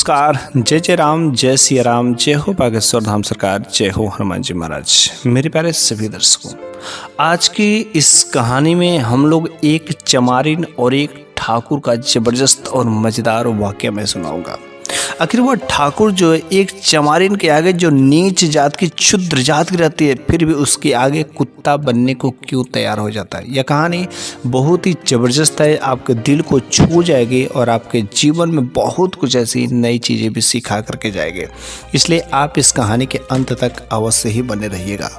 नमस्कार। जय जय राम, जय सिया राम, जय हो बागेश्वर धाम सरकार, जय हो हनुमान जी महाराज। मेरे प्यारे सभी दर्शकों, आज की इस कहानी में हम लोग एक चमारिन और एक ठाकुर का जबरदस्त और मज़ेदार वाक़या मैं सुनाऊंगा। आखिर वह ठाकुर जो है एक चमारिन के आगे जो नीच जात की क्षुद्र जात की रहती है, फिर भी उसके आगे कुत्ता बनने को क्यों तैयार हो जाता है। यह कहानी बहुत ही ज़बरदस्त है, आपके दिल को छू जाएगी और आपके जीवन में बहुत कुछ ऐसी नई चीज़ें भी सिखा करके जाएंगे। इसलिए आप इस कहानी के अंत तक अवश्य ही बने रहिएगा।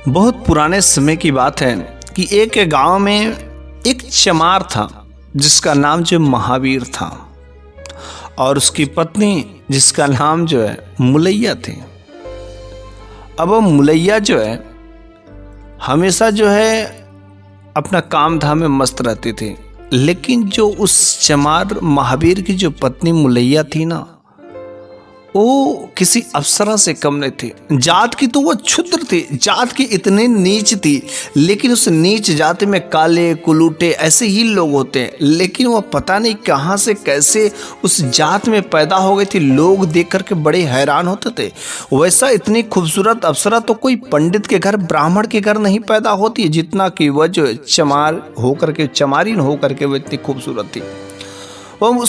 बहुत पुराने समय की बात है कि एक गांव में एक चमार था जिसका नाम जो महावीर था और उसकी पत्नी जिसका नाम जो है मुलैया थी। अब वो मुलैया जो है हमेशा जो है अपना काम धाम में मस्त रहती थी, लेकिन जो उस चमार महावीर की जो पत्नी मुलैया थी ना, वो किसी अप्सरा से कम नहीं थी। जात की तो वो क्षुद्र थी, जात की इतनी नीच थी, लेकिन उस नीच जाति में काले कुलूटे ऐसे ही लोग होते हैं। लेकिन वह पता नहीं कहाँ से कैसे उस जात में पैदा हो गई थी। लोग देख करके बड़े हैरान होते थे। वैसा इतनी खूबसूरत अप्सरा तो कोई पंडित के घर, ब्राह्मण के घर नहीं पैदा होती, जितना कि वह जो चमार होकर के, चमारिन होकर के वह इतनी खूबसूरत थी।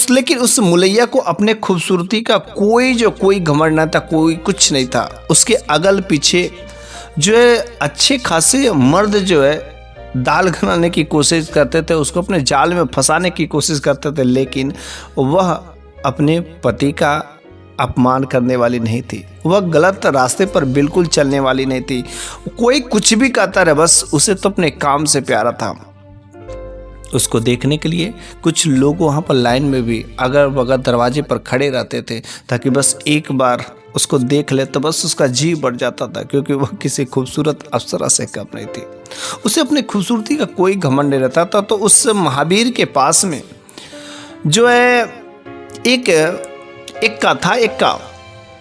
लेकिन उस मुलैया को अपने खूबसूरती का कोई घमंड ना था, कोई कुछ नहीं था। उसके अगल पीछे जो है अच्छे खासे मर्द जो है दाल बनाने की कोशिश करते थे, उसको अपने जाल में फंसाने की कोशिश करते थे, लेकिन वह अपने पति का अपमान करने वाली नहीं थी। वह गलत रास्ते पर बिल्कुल चलने वाली नहीं थी। कोई कुछ भी कहता रहे, बस उसे तो अपने काम से प्यारा था। उसको देखने के लिए कुछ लोग वहाँ पर लाइन में भी अगर बगैर दरवाजे पर खड़े रहते थे, ताकि बस एक बार उसको देख ले तो बस उसका जी बढ़ जाता था, क्योंकि वह किसी खूबसूरत अप्सरा से कम नहीं थी। उसे अपनी खूबसूरती का कोई घमंड नहीं रहता था। तो उस महावीर के पास में जो है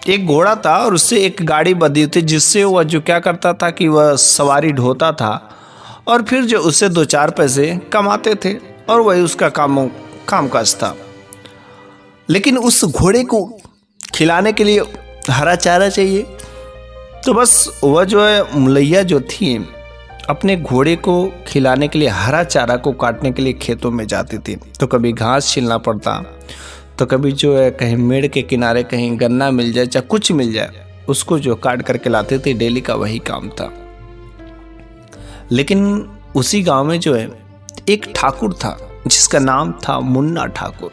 एक घोड़ा था और उससे एक गाड़ी बंधी थी, जिससे वह जो क्या करता था कि वह सवारी ढोता था और फिर जो उससे 2-4 पैसे कमाते थे और वही उसका कामकाज था। लेकिन उस घोड़े को खिलाने के लिए हरा चारा चाहिए, तो बस वह जो है मुलैया जो थी अपने घोड़े को खिलाने के लिए हरा चारा को काटने के लिए खेतों में जाती थी। तो कभी घास छीलना पड़ता, तो कभी जो है कहीं मेड़ के किनारे कहीं गन्ना मिल जाए, चाहे कुछ मिल जाए, उसको जो काट करके लाते थे। डेली का वही काम था। लेकिन उसी गांव में जो है एक ठाकुर था जिसका नाम था मुन्ना ठाकुर,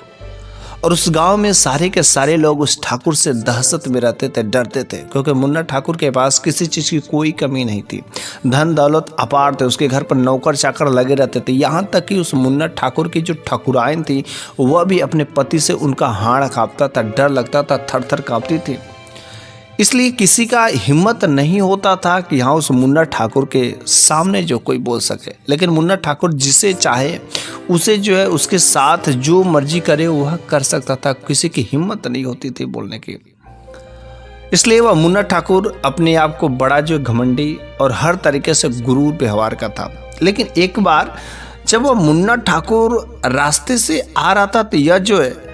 और उस गांव में सारे के सारे लोग उस ठाकुर से दहशत में रहते थे, डरते थे, क्योंकि मुन्ना ठाकुर के पास किसी चीज़ की कोई कमी नहीं थी। धन दौलत अपार थे, उसके घर पर नौकर चाकर लगे रहते थे। यहाँ तक कि उस मुन्ना ठाकुर की जो ठाकुराइन थी वह भी अपने पति से उनका हाड़ कांपता था, डर लगता था, थर थर कांपती थी। इसलिए किसी का हिम्मत नहीं होता था कि यहाँ उस मुन्ना ठाकुर के सामने जो कोई बोल सके। लेकिन मुन्ना ठाकुर जिसे चाहे उसे जो है उसके साथ जो मर्जी करे वह कर सकता था, किसी की हिम्मत नहीं होती थी बोलने की। इसलिए वह मुन्ना ठाकुर अपने आप को बड़ा जो घमंडी और हर तरीके से गुरूर व्यवहार का था। लेकिन एक बार जब वह मुन्ना ठाकुर रास्ते से आ रहा था, तो यह जो है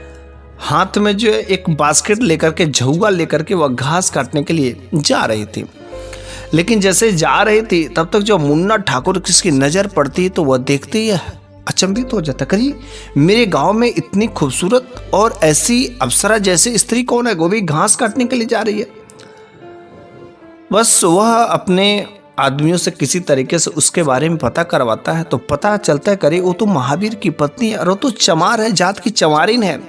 हाथ में जो है एक बास्केट लेकर के, झउआ लेकर के वह घास काटने के लिए जा रही थी। लेकिन जैसे जा रही थी तब तक जो मुन्ना ठाकुर किसकी नज़र पड़ती तो वह देखते ही अचंभित हो जाता, कहीं मेरे गांव में इतनी खूबसूरत और ऐसी अप्सरा जैसी स्त्री कौन है, वो भी घास काटने के लिए जा रही है। बस वह अपने आदमियों से किसी तरीके से उसके बारे में पता करवाता है, तो पता चलता है करे वो तो महावीर की पत्नी है और वो तो चमार है, जात की चमारिन है।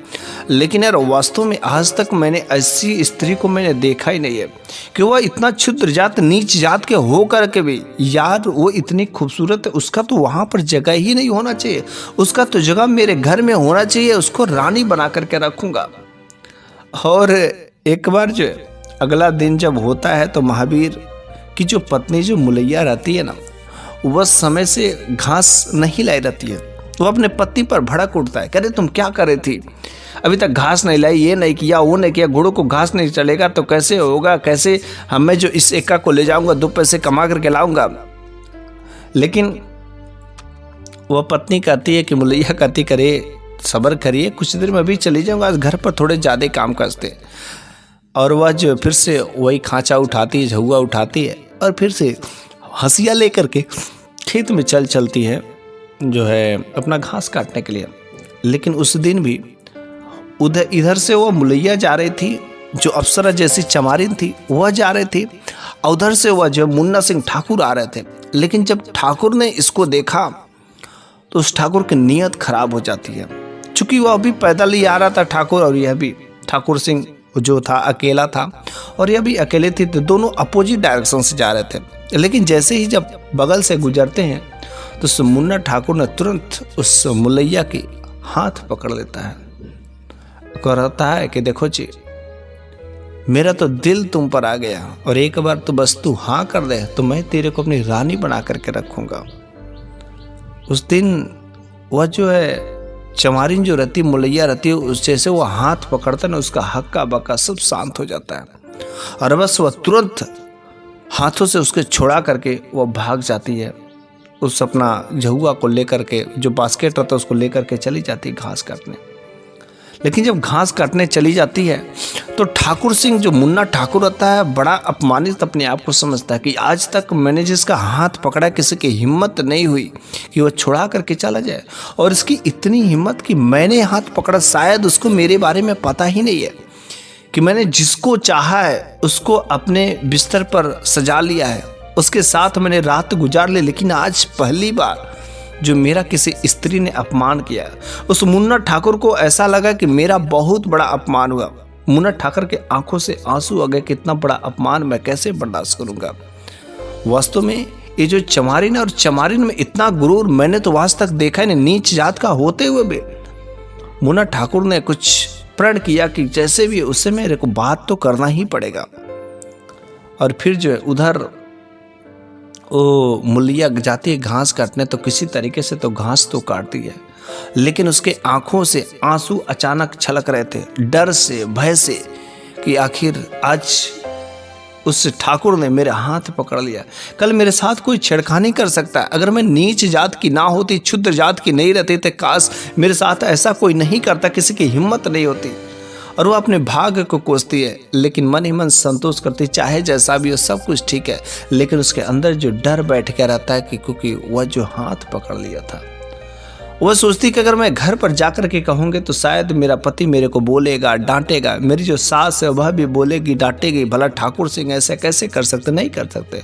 लेकिन यार वास्तव में आज तक मैंने ऐसी स्त्री को मैंने देखा ही नहीं है कि वह इतना क्षुद्र जात, नीच जात के हो कर के भी यार वो इतनी खूबसूरत है। उसका तो वहाँ पर जगह ही नहीं होना चाहिए, उसका तो जगह मेरे घर में होना चाहिए, उसको रानी बना करके रखूँगा। और एक बार जो अगला दिन जब होता है तो महावीर कि जो पत्नी जो मुलैया रहती है ना, वह समय से घास नहीं लाई रहती है। तो वह अपने पति पर भड़क उठता है, कह रहे तुम क्या कर रही थी, अभी तक घास नहीं लाई, ये नहीं किया, वो नहीं किया, घोड़ों को घास नहीं चलेगा तो कैसे होगा, कैसे मैं जो इस एका को ले जाऊंगा, 2 पैसे कमा करके लाऊंगा। लेकिन वह पत्नी कहती है कि मुलैया कहती करे सब्र करिए, कुछ देर में अभी चली जाऊँगा, आज घर पर थोड़े ज़्यादा काम काज थे। और वह जो फिर से वही खांचा उठाती है, झहुआ उठाती है और फिर से हंसिया लेकर के खेत में चलती है जो है अपना घास काटने के लिए। लेकिन उस दिन भी इधर से वो मुलैया जा रही थी, जो अप्सरा जैसी चमारिन थी वह जा रही थी, और उधर से वह जो मुन्ना सिंह ठाकुर आ रहे थे। लेकिन जब ठाकुर ने इसको देखा तो उस ठाकुर की नीयत खराब हो जाती है, चूँकि वह अभी पैदल ही आ रहा था ठाकुर, और यह भी ठाकुर सिंह जो था अकेला था और यह भी अकेले थे, तो दोनों अपोजिट डायरेक्शन से जा रहे थे। लेकिन जैसे ही जब बगल से गुजरते हैं तो उस मुन्ना ठाकुर ने तुरंत उस मुलैया की हाथ पकड़ लेता है, कहता है कि देखो जी, मेरा तो दिल तुम पर आ गया और एक बार तो बस तू हाँ कर दे तो मैं तेरे को अपनी रानी बना करके रखूंगा। उस दिन वह जो है चमारिन जो रहती, मुलैया रहती है, उस जैसे वो हाथ पकड़ता ना, उसका हक्का बक्का सब शांत हो जाता है और बस वह तुरंत हाथों से उसके छोड़ा करके वह भाग जाती है। उस अपना झहुआ को लेकर के, जो बास्केट रहता है उसको लेकर के चली जाती है घास काटने। लेकिन जब घास काटने चली जाती है तो ठाकुर सिंह, जो मुन्ना ठाकुर रहता है, बड़ा अपमानित अपने आप को समझता है कि आज तक मैंने जिसका हाथ पकड़ा किसी की हिम्मत नहीं हुई कि वह छुड़ा करके चला जाए, और इसकी इतनी हिम्मत कि मैंने हाथ पकड़ा। शायद उसको मेरे बारे में पता ही नहीं है कि मैंने जिसको चाहा है उसको अपने बिस्तर पर सजा लिया है, उसके साथ मैंने रात गुजार ली। लेकिन आज पहली बार जो मेरा किसी स्त्री ने अपमान किया, उस मुन्ना ठाकुर को ऐसा लगा कि मेरा बहुत बड़ा अपमान हुआ। मुन्ना ठाकुर के आंखों से आंसू आ गए, कितना बड़ा अपमान मैं कैसे बर्दाश्त करूंगा। वास्तव में ये जो चमारिन है, और चमारिन में इतना गुरूर मैंने तो आज तक देखा ही नहीं, नीच जात का होते हुए भी मुन्ना ठाकुर ने कुछ प्रण किया कि जैसे भी उससे मेरे को बात तो करना ही पड़ेगा। और फिर जो है उधर वो मुलैया जाती है घास काटने, तो किसी तरीके से तो घास तो काटती है, लेकिन उसके आंखों से आंसू अचानक छलक रहे थे, डर से, भय से, कि आखिर आज उस ठाकुर ने मेरे हाथ पकड़ लिया। कल मेरे साथ कोई छेड़खानी कर सकता है। अगर मैं नीच जात की ना होती, क्षुद्र जात की नहीं रहती, तो काश मेरे साथ ऐसा कोई नहीं करता, किसी की हिम्मत नहीं होती। और वो अपने भाग्य को कोसती है, लेकिन मन ही मन संतोष करती, चाहे जैसा भी हो सब कुछ ठीक है। लेकिन उसके अंदर जो डर बैठ के रहता है कि क्योंकि वह जो हाथ पकड़ लिया था, वह सोचती कि अगर मैं घर पर जाकर के कहूँगी तो शायद मेरा पति मेरे को बोलेगा, डांटेगा। मेरी जो सास है वह भी बोलेगी, डांटेगी, भला ठाकुर सिंह ऐसे कैसे कर सकते। नहीं कर सकते,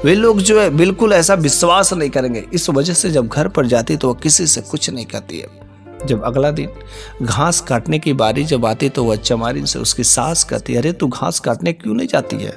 वे लोग जो है बिल्कुल ऐसा विश्वास नहीं करेंगे। इस वजह से जब घर पर जाती तो वह किसी से कुछ नहीं कहती है। जब अगला दिन घास काटने की बारी जब आती तो वह चमारिन से उसकी सास कहती, अरे तू घास काटने क्यों नहीं जाती है?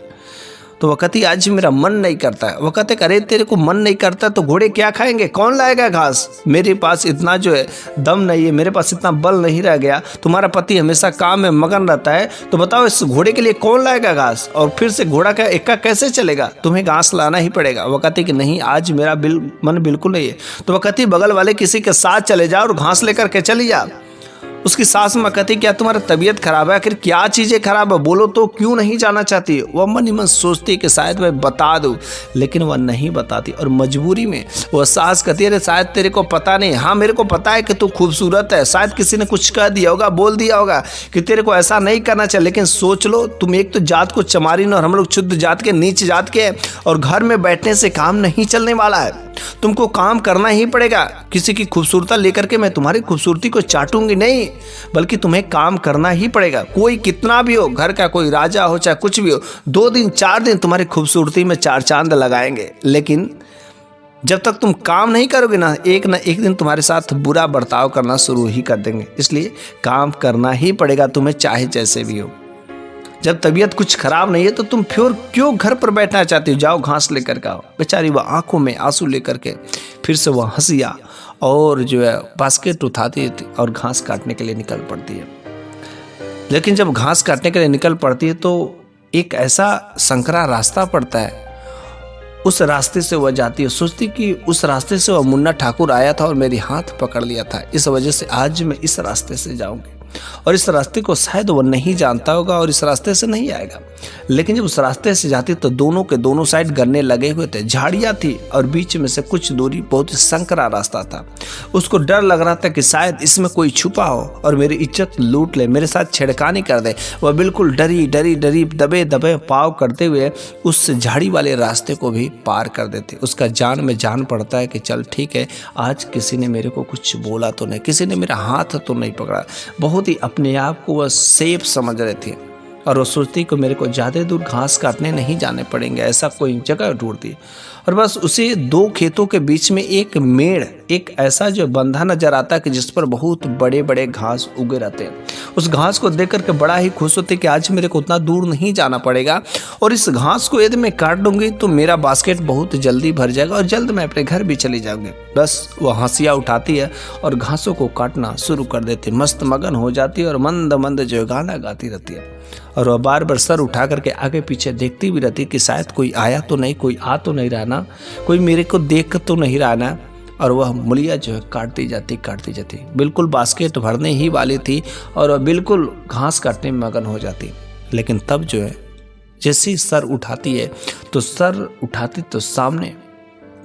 तो वह कहती, आज मेरा मन नहीं करता है। वह कहते, अरे तेरे को मन नहीं करता तो घोड़े क्या खाएंगे, कौन लाएगा घास? मेरे पास इतना जो है दम नहीं है, मेरे पास इतना बल नहीं रह गया। तुम्हारा पति हमेशा काम में मगन रहता है, तो बताओ इस घोड़े के लिए कौन लाएगा घास? और फिर से घोड़ा का इक्का कैसे चलेगा? तुम्हें घास लाना ही पड़ेगा। वह कहती कि नहीं, आज मेरा मन बिल्कुल नहीं है। तो वह कहती, बगल वाले किसी के साथ चले जाओ और घास लेकर के चली जा। उसकी सास माँ कहती, क्या तुम्हारा तबीयत खराब है? आखिर क्या चीज़ें खराब है, बोलो तो, क्यों नहीं जाना चाहती? वह मन ही मन सोचती कि शायद मैं बता दूँ, लेकिन वह नहीं बताती। और मजबूरी में वह सास कहती है, अरे शायद तेरे को पता नहीं। हाँ, मेरे को पता है कि तू खूबसूरत है, शायद किसी ने कुछ कह दिया होगा, बोल दिया होगा कि तेरे को ऐसा नहीं करना चाहिए। लेकिन सोच लो, तुम एक तो जात को चमारिन और हम लोग शुद्ध जात के, नीच जात के, और घर में बैठने से काम नहीं चलने वाला है। तुमको काम करना ही पड़ेगा। किसी की खूबसूरता लेकर के मैं तुम्हारी खूबसूरती को चाटूंगी नहीं, बल्कि तुम्हें काम करना ही पड़ेगा। कोई कितना भी हो, घर का कोई राजा हो चाहे कुछ भी हो, 2 दिन 4 दिन तुम्हारी खूबसूरती में 4 चांद लगाएंगे। लेकिन जब तक तुम काम नहीं करोगे ना एक दिन तुम्हारे साथ बुरा बर्ताव करना शुरू ही कर देंगे। इसलिए काम करना ही पड़ेगा तुम्हें, चाहे जैसे भी हो। जब तबीयत कुछ खराब नहीं है तो तुम फिर क्यों घर पर बैठना चाहती हो? जाओ घास लेकर के आओ। बेचारी वह आंखों में आंसू लेकर के फिर से वह हंसिया और जो है बास्केट उठाती है और घास काटने के लिए निकल पड़ती है। लेकिन जब घास काटने के लिए निकल पड़ती है तो एक ऐसा संकरा रास्ता पड़ता है, उस रास्ते से वह जाती है। सोचती कि उस रास्ते से वह मुन्ना ठाकुर आया था और मेरी हाथ पकड़ लिया था, इस वजह से आज मैं इस रास्ते से जाऊंगी। और इस रास्ते को शायद वो नहीं जानता होगा और इस रास्ते से नहीं आएगा। लेकिन जब उस रास्ते से जाती तो दोनों के दोनों साइड गन्ने लगे हुए थे, झाड़ियाँ थी और बीच में से कुछ दूरी बहुत ही संकरा रास्ता था। उसको डर लग रहा था कि शायद इसमें कोई छुपा हो और मेरी इज्जत लूट ले, मेरे साथ छेड़खानी कर दे। वह बिल्कुल डरी डरी डरी दबे दबे पाँव करते हुए उस झाड़ी वाले रास्ते को भी पार कर देते। उसका जान में जान पड़ता है कि चल ठीक है, आज किसी ने मेरे को कुछ बोला तो नहीं, किसी ने मेरा हाथ तो नहीं पकड़ा। बहुत ही अपने आप को वह सेफ समझ रहे थे और वो सोचती कि मेरे को ज़्यादा दूर घास काटने नहीं जाने पड़ेंगे, ऐसा कोई जगह ढूंढती। और बस उसे दो खेतों के बीच में एक मेड़, एक ऐसा जो बंधा नजर आता है कि जिस पर बहुत बड़े बड़े घास उगे रहते हैं। उस घास को देख करके बड़ा ही खुश होते कि आज मेरे को उतना दूर नहीं जाना पड़ेगा और इस घास को यदि मैं काट दूंगी तो मेरा बास्केट बहुत जल्दी भर जाएगा और जल्द मैं अपने घर भी चली जाऊंगी। बस वो हंसिया उठाती है और घासों को काटना शुरू कर देती, मस्त मगन हो जाती है और मंद मंद जो गाना गाती रहती है। और वह बार बार सर उठा करके आगे पीछे देखती भी रहती कि शायद कोई आया तो नहीं, कोई आ तो नहीं रहा ना, कोई मेरे को देख तो नहीं रहा ना। और वह मूलिया जो है काटती जाती, बिल्कुल बास्केट भरने ही वाली थी और वह बिल्कुल घास काटने में मगन हो जाती। लेकिन तब जो है जैसे सर उठाती है तो सामने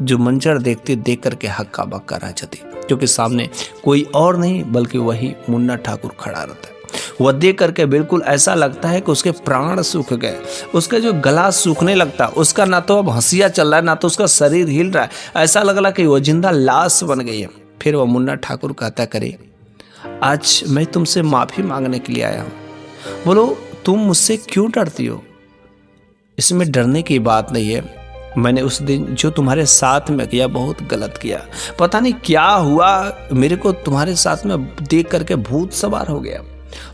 जो मंजर देखती देख करके हक्का बक्का रह जाती, क्योंकि सामने कोई और नहीं बल्कि वही मुन्ना ठाकुर खड़ा रहता है। वह देख करके बिल्कुल ऐसा लगता है कि उसके प्राण सूख गए, उसका जो गला सूखने लगता, उसका ना तो अब हंसिया चल रहा है ना तो उसका शरीर हिल रहा है, ऐसा लग रहा कि वह जिंदा लाश बन गई है। फिर वह मुन्ना ठाकुर कहता, करे आज मैं तुमसे माफ़ी मांगने के लिए आया हूँ, बोलो तुम मुझसे क्यों डरती हो? इसमें डरने की बात नहीं है, मैंने उस दिन जो तुम्हारे साथ में किया बहुत गलत किया, पता नहीं क्या हुआ, मेरे को तुम्हारे साथ में देख करके भूत सवार हो गया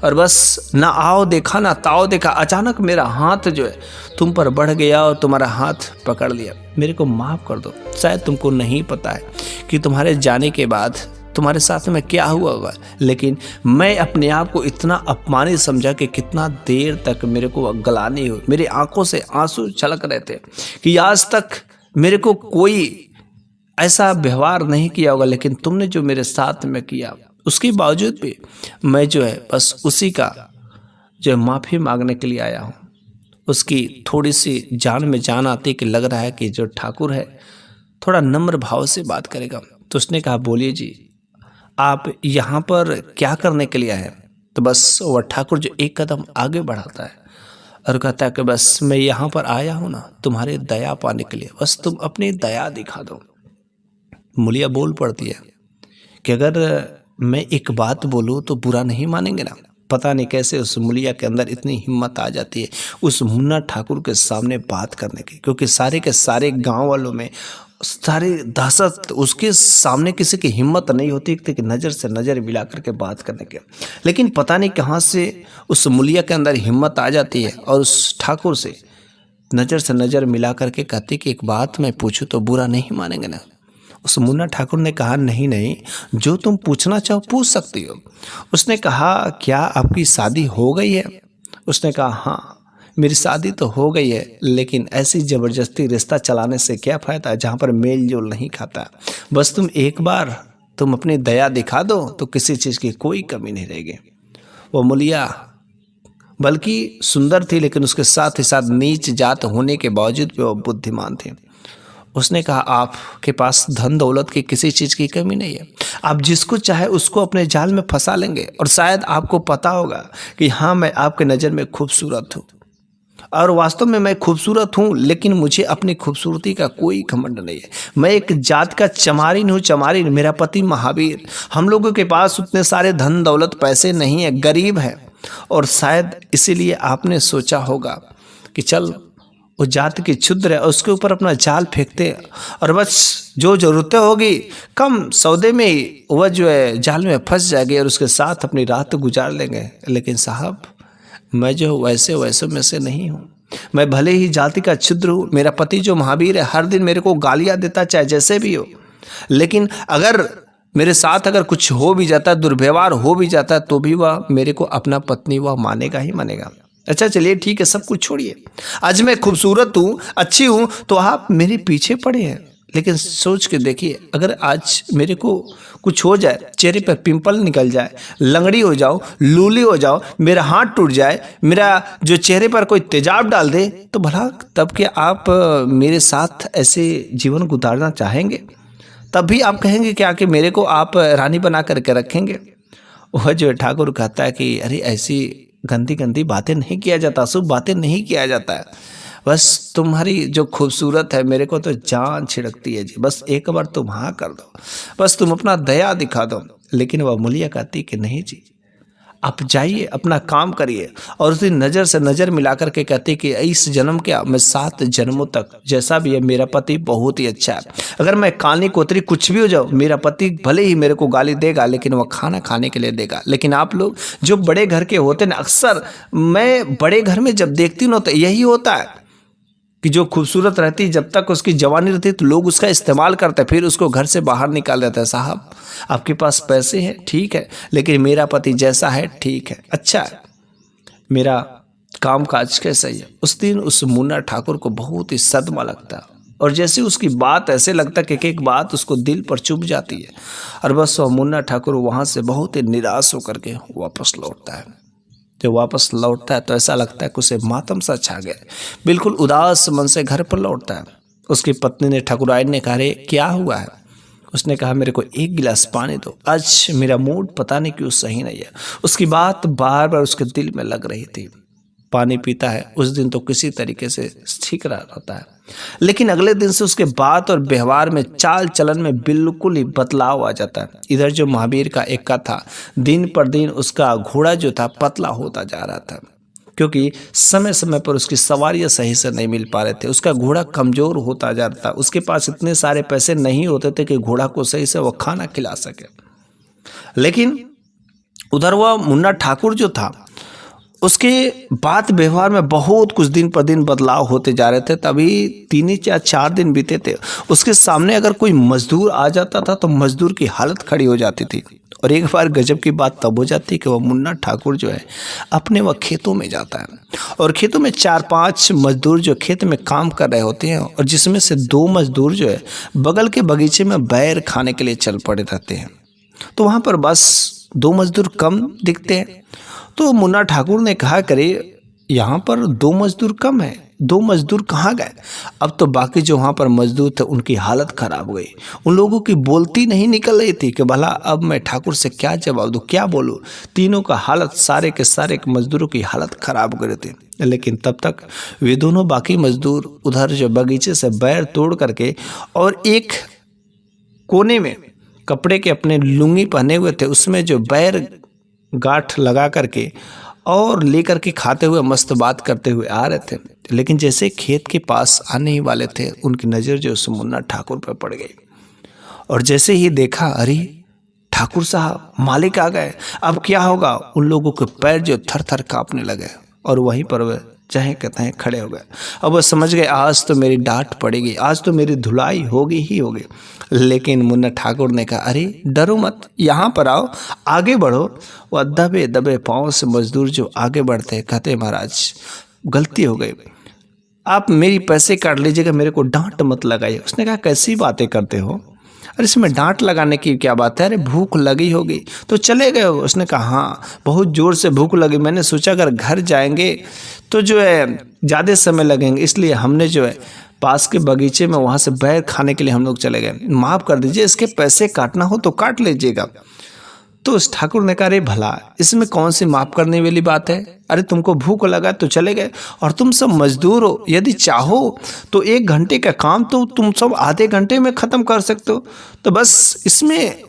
और बस ना आओ देखा ना ताओ देखा, अचानक मेरा हाथ जो है तुम पर बढ़ गया और तुम्हारा हाथ पकड़ लिया। मेरे को माफ़ कर दो, शायद तुमको नहीं पता है कि तुम्हारे जाने के बाद तुम्हारे साथ में क्या हुआ होगा, लेकिन मैं अपने आप को इतना अपमानित समझा कि कितना देर तक मेरे को गलानी हुई, मेरी आंखों से आंसू छलक रहे थे कि आज तक मेरे को कोई ऐसा व्यवहार नहीं किया होगा, लेकिन तुमने जो मेरे साथ में किया उसके बावजूद भी मैं जो है बस उसी का जो माफ़ी मांगने के लिए आया हूँ। उसकी थोड़ी सी जान में जान आती कि लग रहा है कि जो ठाकुर है थोड़ा नम्र भाव से बात करेगा। तो उसने कहा, बोलिए जी, आप यहाँ पर क्या करने के लिए आए? तो बस वह ठाकुर जो एक कदम आगे बढ़ाता है और कहता है कि बस मैं यहाँ पर आया हूँ ना तुम्हारे दया पाने के लिए, बस तुम अपनी दया दिखा दो। मूलिया बोल पड़ती है कि अगर मैं एक बात बोलूँ तो बुरा नहीं मानेंगे ना। पता नहीं कैसे उस मूलिया के अंदर इतनी हिम्मत आ जाती है उस मुन्ना ठाकुर के सामने बात करने की, क्योंकि सारे के सारे गांव वालों में सारी दहशत, उसके सामने किसी की हिम्मत नहीं होती कि नज़र से नज़र मिला करके बात करने के। लेकिन पता नहीं कहाँ से उस मूलिया के अंदर हिम्मत आ जाती है और उस ठाकुर से नज़र नज़र मिला करके कहती कि एक बात मैं पूछूं तो बुरा नहीं मानेंगे ना। उस मुन्ना ठाकुर ने कहा, नहीं, जो तुम पूछना चाहो पूछ सकती हो। उसने कहा, क्या आपकी शादी हो गई है? उसने कहा, हाँ मेरी शादी तो हो गई है, लेकिन ऐसी ज़बरदस्ती रिश्ता चलाने से क्या फ़ायदा जहाँ पर मेल जोल नहीं खाता। बस तुम एक बार तुम अपनी दया दिखा दो तो किसी चीज़ की कोई कमी नहीं रहेगी। वो मूलिया बल्कि सुंदर थी, लेकिन उसके साथ ही साथ नीच जात होने के बावजूद भी वो बुद्धिमान थी। उसने कहा, आपके पास धन दौलत की किसी चीज़ की कमी नहीं है, आप जिसको चाहे उसको अपने जाल में फंसा लेंगे। और शायद आपको पता होगा कि हाँ मैं आपके नज़र में खूबसूरत हूँ और वास्तव में मैं खूबसूरत हूँ, लेकिन मुझे अपनी खूबसूरती का कोई घमंड नहीं है। मैं एक जात का चमारिन हूँ, चमारिन। मेरा पति महावीर। हम लोगों के पास उतने सारे धन दौलत पैसे नहीं है, गरीब है, और शायद इसीलिए आपने सोचा होगा कि चल वो जात की क्षुद्र है उसके ऊपर अपना जाल फेंकते हैं और बस जो ज़रूरतें होगी कम सौदे में ही वह जो है जाल में फंस जाएगी और उसके साथ अपनी रात गुजार लेंगे। लेकिन साहब मैं जो वैसे में से नहीं हूँ। मैं भले ही जाति का क्षुद्र हूँ, मेरा पति जो महावीर है हर दिन मेरे को गालियाँ देता चाहे जैसे भी हो, लेकिन अगर मेरे साथ अगर कुछ हो भी जाता है, दुर्व्यवहार हो भी जाता है, तो भी वह मेरे को अपना पत्नी वह मानेगा ही मानेगा। अच्छा चलिए ठीक है, सब कुछ छोड़िए, आज मैं खूबसूरत हूँ, अच्छी हूँ, तो आप मेरे पीछे पड़े हैं, लेकिन सोच के देखिए, अगर आज मेरे को कुछ हो जाए, चेहरे पर पिंपल निकल जाए, लंगड़ी हो जाओ, लूली हो जाओ, मेरा हाथ टूट जाए, मेरा जो चेहरे पर कोई तेजाब डाल दे, तो भला तब क्या आप मेरे साथ ऐसे जीवन गुजारना चाहेंगे? तब भी आप कहेंगे क्या कि मेरे को आप रानी बना करके रखेंगे? वह जो ठाकुर कहता है कि अरे ऐसी गंदी गंदी बातें नहीं किया जाता, शुभ बातें नहीं किया जाता है। बस तुम्हारी जो खूबसूरत है मेरे को तो जान छिड़कती है जी, बस एक बार तुम हाँ कर दो, बस तुम अपना दया दिखा दो। लेकिन वह मूलिया कहती कि नहीं जी, आप जाइए अपना काम करिए। और उसी नज़र से नज़र मिलाकर के कहती कि इस जन्म क्या, मैं 7 जन्मों तक जैसा भी है मेरा पति बहुत ही अच्छा है। अगर मैं काली कोतरी कुछ भी हो जाऊँ, मेरा पति भले ही मेरे को गाली देगा लेकिन वह खाना खाने के लिए देगा। लेकिन आप लोग जो बड़े घर के होते हैं, अक्सर मैं बड़े घर में जब देखती हूँ तो यही होता है कि जो खूबसूरत रहती जब तक उसकी जवानी रहती तो लोग उसका इस्तेमाल करते हैं, फिर उसको घर से बाहर निकाल देते हैं। साहब आपके पास पैसे हैं ठीक है, लेकिन मेरा पति जैसा है ठीक है, अच्छा है, मेरा काम काज कैसा ही है। उस दिन उस मुन्ना ठाकुर को बहुत ही सदमा लगता है, और जैसे उसकी बात ऐसे लगता है कि एक बात उसको दिल पर चुभ जाती है, और बस वह मुन्ना ठाकुर वहाँ से बहुत ही निराश होकर के वापस लौटता है। जब वापस लौटता है तो ऐसा लगता है कि उसे मातम सा छा गया, बिल्कुल उदास मन से घर पर लौटता है। उसकी पत्नी ने ठाकुराइन ने कहा रे क्या हुआ है? उसने कहा मेरे को 1 गिलास पानी दो, आज मेरा मूड पता नहीं क्यों सही नहीं है। उसकी बात बार बार उसके दिल में लग रही थी। पानी पीता है उस दिन तो किसी तरीके से ठीक रहता है, लेकिन अगले दिन से उसके बात और व्यवहार में, चाल चलन में बिल्कुल ही बदलाव आ जाता है। इधर जो महावीर का एक्का था, दिन पर दिन उसका घोड़ा जो था पतला होता जा रहा था, क्योंकि समय समय पर उसकी सवारियां सही से नहीं मिल पा रहे थे। उसका घोड़ा कमज़ोर होता जा रहा था। उसके पास इतने सारे पैसे नहीं होते थे कि घोड़ा को सही से वो खाना खिला सके। लेकिन उधर वह मुन्ना ठाकुर जो था, उसके बात व्यवहार में बहुत कुछ दिन पर दिन बदलाव होते जा रहे थे। तभी 3 या 4 दिन बीते थे, उसके सामने अगर कोई मजदूर आ जाता था तो मजदूर की हालत खड़ी हो जाती थी। और एक बार गजब की बात तब हो जाती है कि वह मुन्ना ठाकुर जो है अपने वह खेतों में जाता है, और खेतों में 4-5 मजदूर जो खेत में काम कर रहे होते हैं, और जिसमें से 2 मजदूर जो है बगल के बगीचे में बैर खाने के लिए चल पड़े रहते हैं। तो वहाँ पर बस 2 मजदूर कम दिखते हैं। तो मुन्ना ठाकुर ने कहा करे यहाँ पर 2 मजदूर कम है, 2 मजदूर कहाँ गए? अब तो बाकी जो वहाँ पर मजदूर थे उनकी हालत खराब हो गई। उन लोगों की बोलती नहीं निकल रही थी कि भला अब मैं ठाकुर से क्या जवाब दूँ, क्या बोलूँ। तीनों का हालत, सारे के सारे मजदूरों की हालत खराब हो गई थी। लेकिन तब तक वे दोनों बाकी मजदूर उधर जो बगीचे से बैर तोड़ करके और एक कोने में कपड़े के अपने लुंगी पहने हुए थे, उसमें जो बैर गांठ लगा करके और लेकर के खाते हुए मस्त बात करते हुए आ रहे थे। लेकिन जैसे खेत के पास आने ही वाले थे, उनकी नज़र जो उस मुन्ना ठाकुर पर पड़ गई, और जैसे ही देखा अरे ठाकुर साहब मालिक आ गए, अब क्या होगा। उन लोगों के पैर जो थर थर कांपने लगे, और वहीं पर वे चाहे कहते हैं खड़े हो गए। अब वो समझ गए आज तो मेरी डांट पड़ेगी, आज तो मेरी धुलाई होगी ही होगी। लेकिन मुन्ना ठाकुर ने कहा अरे डरो मत, यहाँ पर आओ, आगे बढ़ो। वह दबे दबे पाँव से मजदूर जो आगे बढ़ते कहते महाराज गलती हो गई, आप मेरी पैसे काट लीजिएगा, मेरे को डांट मत लगाइए। उसने कहा कैसी बातें करते हो, अरे इसमें डांट लगाने की क्या बात है, अरे भूख लगी होगी तो चले गए हो। उसने कहा हाँ बहुत ज़ोर से भूख लगी, मैंने सोचा अगर घर जाएंगे तो जो है ज़्यादा समय लगेंगे, इसलिए हमने जो है पास के बगीचे में वहाँ से बैर खाने के लिए हम लोग चले गए, माफ़ कर दीजिए, इसके पैसे काटना हो तो काट लीजिएगा। तो उस ठाकुर ने कहा अरे भला इसमें कौन सी माफ़ करने वाली बात है, अरे तुमको भूख लगा तो चले गए, और तुम सब मजदूर हो, यदि चाहो तो 1 घंटे का काम तो तुम सब आधे घंटे में ख़त्म कर सकते हो, तो बस इसमें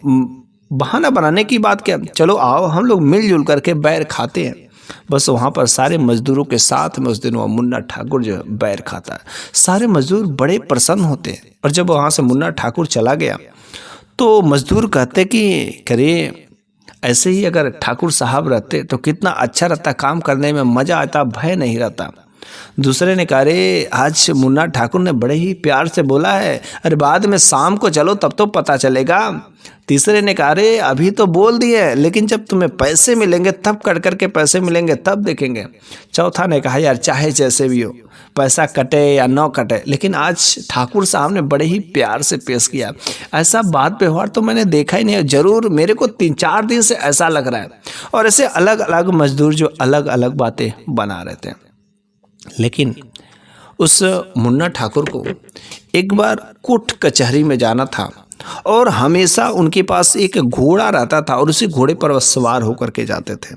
बहाना बनाने की बात क्या। चलो आओ हम लोग मिलजुल करके बैर खाते हैं। बस वहाँ पर सारे मजदूरों के साथ में उस दिन वह मुन्ना ठाकुर जो है बैर खाता है। सारे मजदूर बड़े प्रसन्न होते हैं, और जब वहाँ से मुन्ना ठाकुर चला गया तो मजदूर कहते कि करे ऐसे ही अगर ठाकुर साहब रहते तो कितना अच्छा रहता, काम करने में मज़ा आता, भय नहीं रहता। दूसरे ने कहा अरे आज मुन्ना ठाकुर ने बड़े ही प्यार से बोला है, अरे बाद में शाम को चलो तब तो पता चलेगा। तीसरे ने कहा अरे अभी तो बोल दिए, लेकिन जब तुम्हें पैसे मिलेंगे तब कट करके पैसे मिलेंगे तब देखेंगे। चौथा ने कहा यार चाहे जैसे भी हो, पैसा कटे या न कटे, लेकिन आज ठाकुर साहब ने बड़े ही प्यार से पेश किया। ऐसा बात व्यवहार तो मैंने देखा ही नहीं, जरूर मेरे को 3-4 दिन से ऐसा लग रहा है। और ऐसे अलग अलग मजदूर जो अलग अलग बातें बना रहे थे। लेकिन उस मुन्ना ठाकुर को एक बार कोर्ट कचहरी में जाना था और हमेशा उनके पास एक घोड़ा रहता था और उसी घोड़े पर वह सवार होकर के जाते थे।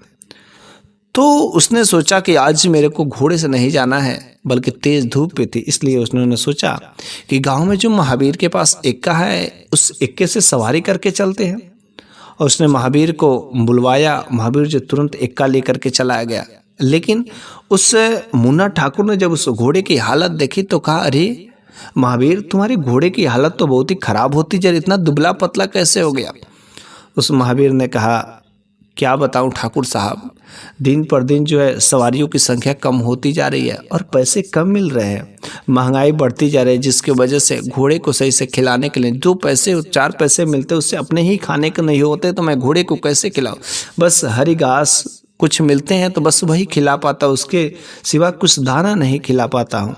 तो उसने सोचा कि आज मेरे को घोड़े से नहीं जाना है, बल्कि तेज धूप पे थी, इसलिए उसने सोचा कि गांव में जो महावीर के पास इक्का है उस इक्के से सवारी करके चलते हैं। और उसने महावीर को बुलवाया। महावीर जो तुरंत इक्का लेकर के चला गया। लेकिन उस मुन्ना ठाकुर ने जब उस घोड़े की हालत देखी तो कहा अरे महावीर तुम्हारी घोड़े की हालत तो बहुत ही खराब होती जा रही, इतना दुबला पतला कैसे हो गया। उस महावीर ने कहा क्या बताऊं ठाकुर साहब, दिन पर दिन जो है सवारियों की संख्या कम होती जा रही है और पैसे कम मिल रहे हैं, महंगाई बढ़ती जा रही है, जिसकी वजह से घोड़े को सही से खिलाने के लिए 2 पैसे 4 पैसे मिलते उससे अपने ही खाने के नहीं होते, तो मैं घोड़े को कैसे खिलाऊं। बस हरी घास कुछ मिलते हैं तो बस वही खिला पाता, उसके सिवा कुछ दाना नहीं खिला पाता हूँ।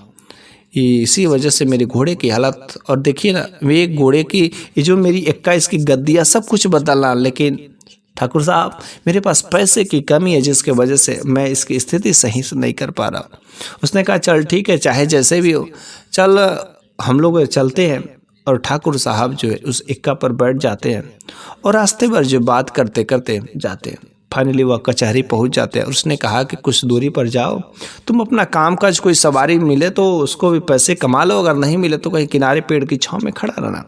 इसी वजह से मेरी घोड़े की हालत, और देखिए ना ये घोड़े की ये जो मेरी इक्का इसकी गद्दियाँ सब कुछ बदलना, लेकिन ठाकुर साहब मेरे पास पैसे की कमी है जिसके वजह से मैं इसकी स्थिति सही से नहीं कर पा रहा। उसने कहा चल ठीक है चाहे जैसे भी हो, चल हम लोग चलते हैं। और ठाकुर साहब जो है उस इक्का पर बैठ जाते हैं और रास्ते भर जो बात करते करते जाते हैं। फाइनली वह कचहरी पहुंच जाते हैं। उसने कहा कि कुछ दूरी पर जाओ, तुम अपना काम काज कोई सवारी मिले तो उसको भी पैसे कमा लो, अगर नहीं मिले तो कहीं किनारे पेड़ की छांव में खड़ा रहना।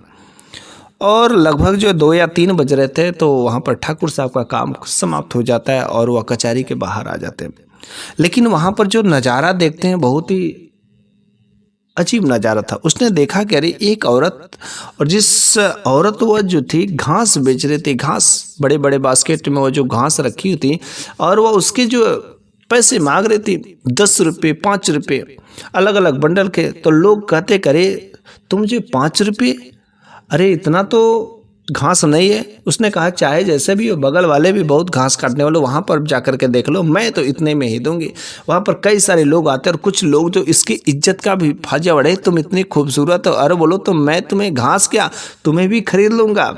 और लगभग जो 2 या 3 बज रहे थे तो वहाँ पर ठाकुर साहब का काम समाप्त हो जाता है और वह कचहरी के बाहर आ जाते हैं। लेकिन वहाँ पर जो नज़ारा देखते हैं बहुत ही अजीब नज़ारा था। उसने देखा कि अरे एक औरत, और जिस औरत वह जो थी घास बेच रही थी, घास बड़े बड़े बास्केट में वो जो घास रखी हुई थी और वह उसके जो पैसे मांग रही थी 10 रुपये 5 रुपये अलग अलग बंडल के। तो लोग कहते करे तुम जो 5 रुपये, अरे इतना तो घास नहीं है। उसने कहा चाहे जैसे भी हो, बगल वाले भी बहुत घास काटने वाले, वहाँ पर जा कर के देख लो, मैं तो इतने में ही दूंगी। वहाँ पर कई सारे लोग आते हैं और कुछ लोग जो इसकी इज्जत का भी फाजा बढ़े, तुम इतनी खूबसूरत हो, अरे बोलो तो मैं तुम्हें घास क्या तुम्हें भी खरीद लूँगा।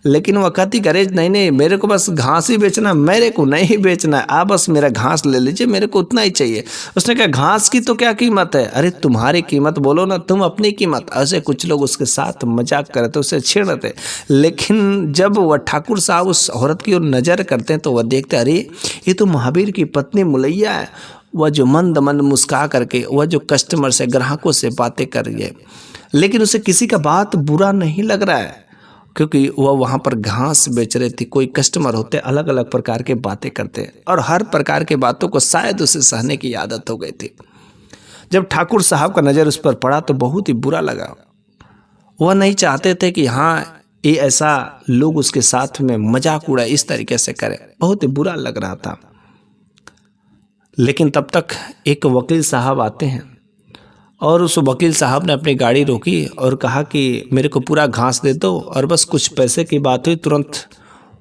लेकिन वह कहती करे नहीं नहीं मेरे को बस घास ही बेचना, मेरे को नहीं बेचना, आप बस मेरा घास ले लीजिए, मेरे को उतना ही चाहिए। उसने कहा घास की तो क्या कीमत है, अरे तुम्हारी कीमत बोलो ना, तुम अपनी कीमत। ऐसे कुछ लोग उसके साथ मजाक करे थे, उससे छेड़ रहे थे। लेकिन जब वह ठाकुर साहब उस औरत की ओर नज़र करते हैं तो वह देखते अरे ये तो महावीर की पत्नी मुलैया है। वह जो मंद मंद मुस्कुरा करके वह जो कस्टमर से ग्राहकों से बातें कर रही है, लेकिन उसे किसी का बात बुरा नहीं लग रहा है, क्योंकि वह वहाँ पर घास बेच रहे थे। कोई कस्टमर होते अलग अलग प्रकार के बातें करते और हर प्रकार के बातों को शायद उसे सहने की आदत हो गई थी। जब ठाकुर साहब का नज़र उस पर पड़ा तो बहुत ही बुरा लगा। वह नहीं चाहते थे कि हाँ ये ऐसा लोग उसके साथ में मजाक उड़ा इस तरीके से करे, बहुत ही बुरा लग रहा था। लेकिन तब तक एक वकील साहब आते हैं और उस वकील साहब ने अपनी गाड़ी रोकी और कहा कि मेरे को पूरा घास दे दो, और बस कुछ पैसे की बात हुई, तुरंत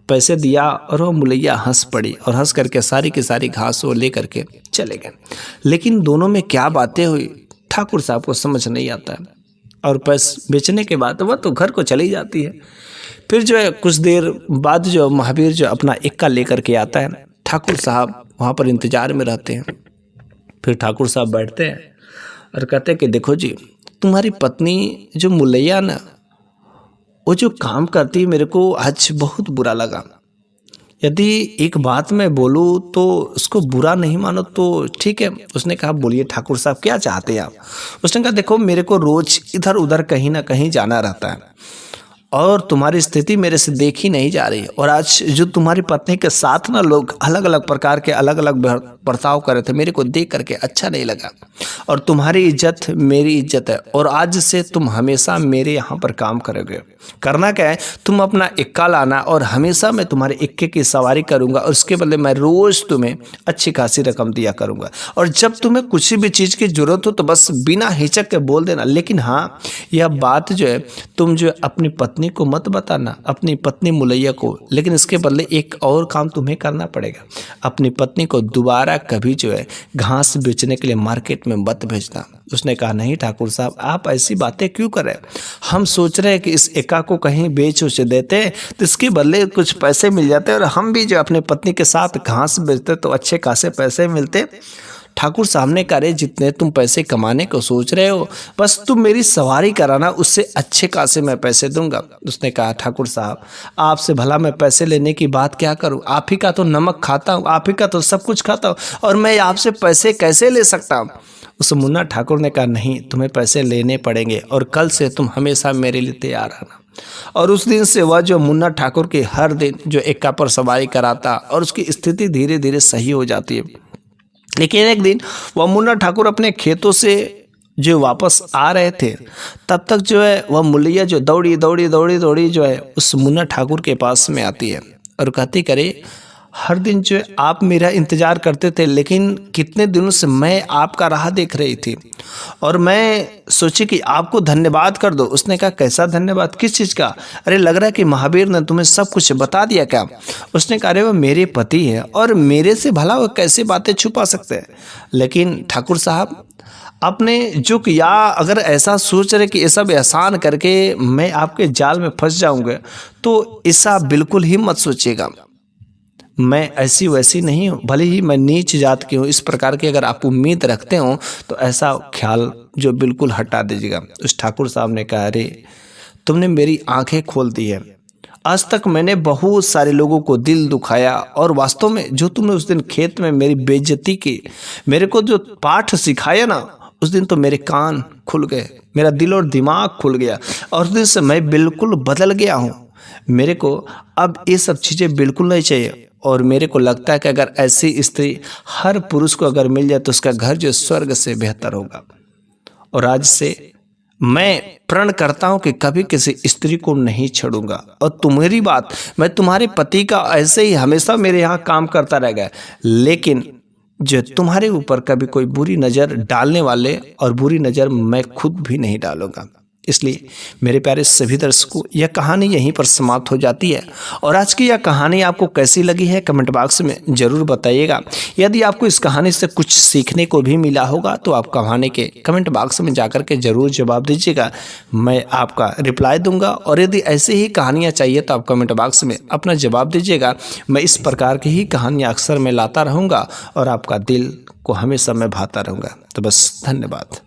पैसे दिया और वह मुलैया हंस पड़ी और हंस करके सारी की सारी घास वो ले करके चले गए। लेकिन दोनों में क्या बातें हुई ठाकुर साहब को समझ नहीं आता है। और पैसे बेचने के बाद वह तो घर को चली जाती है। फिर जो है कुछ देर बाद जो महावीर जो अपना इक्का लेकर के आता है, ठाकुर साहब वहाँ पर इंतज़ार में रहते हैं। फिर ठाकुर साहब बैठते हैं और कहते हैं कि देखो जी तुम्हारी पत्नी जो मुलैया ना, वो जो काम करती है मेरे को आज बहुत बुरा लगा। यदि एक बात मैं बोलूँ तो उसको बुरा नहीं मानो तो ठीक है। उसने कहा बोलिए ठाकुर साहब क्या चाहते हैं आप। उसने कहा देखो मेरे को रोज़ इधर उधर कहीं ना कहीं जाना रहता है और तुम्हारी स्थिति मेरे से देखी नहीं जा रही है। और आज जो तुम्हारी पत्नी के साथ ना लोग अलग अलग प्रकार के अलग अलग बर्ताव कर रहे थे, मेरे को देख करके अच्छा नहीं लगा। और तुम्हारी इज्जत मेरी इज्जत है, और आज से तुम हमेशा मेरे यहाँ पर काम करोगे। करना क्या है, तुम अपना इक्का लाना और हमेशा मैं तुम्हारे इक्के की सवारी करूँगा, और उसके बदले मैं रोज़ तुम्हें अच्छी खासी रकम दिया करूँगा। और जब तुम्हें कुछ भी चीज़ की ज़रूरत हो तो बस बिना हिचक के बोल देना। लेकिन हाँ, यह बात जो है तुम जो अपनी पत्नी को मत बताना, अपनी पत्नी मुलैया को। लेकिन इसके बदले एक और काम तुम्हें करना पड़ेगा, अपनी पत्नी को दोबारा कभी जो है घास बेचने के लिए मार्केट में मत भेजना। उसने कहा नहीं ठाकुर साहब, आप ऐसी बातें क्यों कर रहे हैं? हम सोच रहे हैं कि इस एका को कहीं बेच उसे देते तो इसके बदले कुछ पैसे मिल जाते, और हम भी जो अपनी पत्नी के साथ घास बेचते तो अच्छे खासे पैसे मिलते। ठाकुर साहब ने कहा जितने तुम पैसे कमाने को सोच रहे हो, बस तुम मेरी सवारी कराना, उससे अच्छे खासे मैं पैसे दूंगा। उसने कहा ठाकुर साहब, आपसे भला मैं पैसे लेने की बात क्या करूं? आप ही का तो नमक खाता हूं, आप ही का तो सब कुछ खाता हूं, और मैं आपसे पैसे कैसे ले सकता हूं? उस मुन्ना ठाकुर ने कहा नहीं, तुम्हें पैसे लेने पड़ेंगे, और कल से तुम हमेशा मेरे लिए तैयार रहना। और उस दिन से वह जो मुन्ना ठाकुर के हर दिन जो एक्का पर सवारी कराता, और उसकी स्थिति धीरे धीरे सही हो जाती है। लेकिन एक दिन वह मुन्ना ठाकुर अपने खेतों से जो वापस आ रहे थे, तब तक जो है वह मुलैया जो दौड़ी दौड़ी दौड़ी दौड़ी जो है उस मुन्ना ठाकुर के पास में आती है और कहती करे, हर दिन जो है आप मेरा इंतज़ार करते थे, लेकिन कितने दिनों से मैं आपका राह देख रही थी, और मैं सोची कि आपको धन्यवाद कर दो। उसने कहा कैसा धन्यवाद, किस चीज़ का? अरे लग रहा है कि महावीर ने तुम्हें सब कुछ बता दिया क्या? उसने कहा अरे वो मेरे पति है, और मेरे से भला वो कैसे बातें छुपा सकते हैं? लेकिन ठाकुर साहब, आपने जो किया, अगर ऐसा सोच रहे कि ये सब एहसान करके मैं आपके जाल में फंस जाऊंगा, तो ऐसा बिल्कुल ही मत सोचिएगा। मैं ऐसी वैसी नहीं हूँ, भले ही मैं नीच जात की हूँ। इस प्रकार की अगर आप उम्मीद रखते हो तो ऐसा ख्याल जो बिल्कुल हटा दीजिएगा। उस ठाकुर साहब ने कहा अरे तुमने मेरी आंखें खोल दी है। आज तक मैंने बहुत सारे लोगों को दिल दुखाया, और वास्तव में जो तुमने उस दिन खेत में मेरी बेइज्जती की, मेरे को जो पाठ सिखाया ना, उस दिन तो मेरे कान खुल गए, मेरा दिल और दिमाग खुल गया, और उस दिन से मैं बिल्कुल बदल गया हूँ। मेरे को अब ये सब चीज़ें बिल्कुल नहीं चाहिए, और मेरे को लगता है कि अगर ऐसी स्त्री हर पुरुष को अगर मिल जाए तो उसका घर जो स्वर्ग से बेहतर होगा। और आज से मैं प्रण करता हूं कि कभी किसी स्त्री को नहीं छोड़ूंगा, और तुम्हारी बात, मैं तुम्हारे पति का ऐसे ही हमेशा मेरे यहाँ काम करता रहेगा, लेकिन जो तुम्हारे ऊपर कभी कोई बुरी नज़र डालने वाले और बुरी नज़र मैं खुद भी नहीं डालूंगा। इसलिए मेरे प्यारे सभी दर्शकों, यह कहानी यहीं पर समाप्त हो जाती है। और आज की यह कहानी आपको कैसी लगी है कमेंट बॉक्स में ज़रूर बताइएगा। यदि आपको इस कहानी से कुछ सीखने को भी मिला होगा तो आप कहानी के कमेंट बॉक्स में जाकर के ज़रूर जवाब दीजिएगा, मैं आपका रिप्लाई दूंगा। और यदि ऐसी ही कहानियाँ चाहिए तो आप कमेंट बॉक्स में अपना जवाब दीजिएगा। मैं इस प्रकार की ही कहानियाँ अक्सर मैं लाता रहूँगा, और आपका दिल को हमेशा मैं भाता रहूँगा। तो बस धन्यवाद।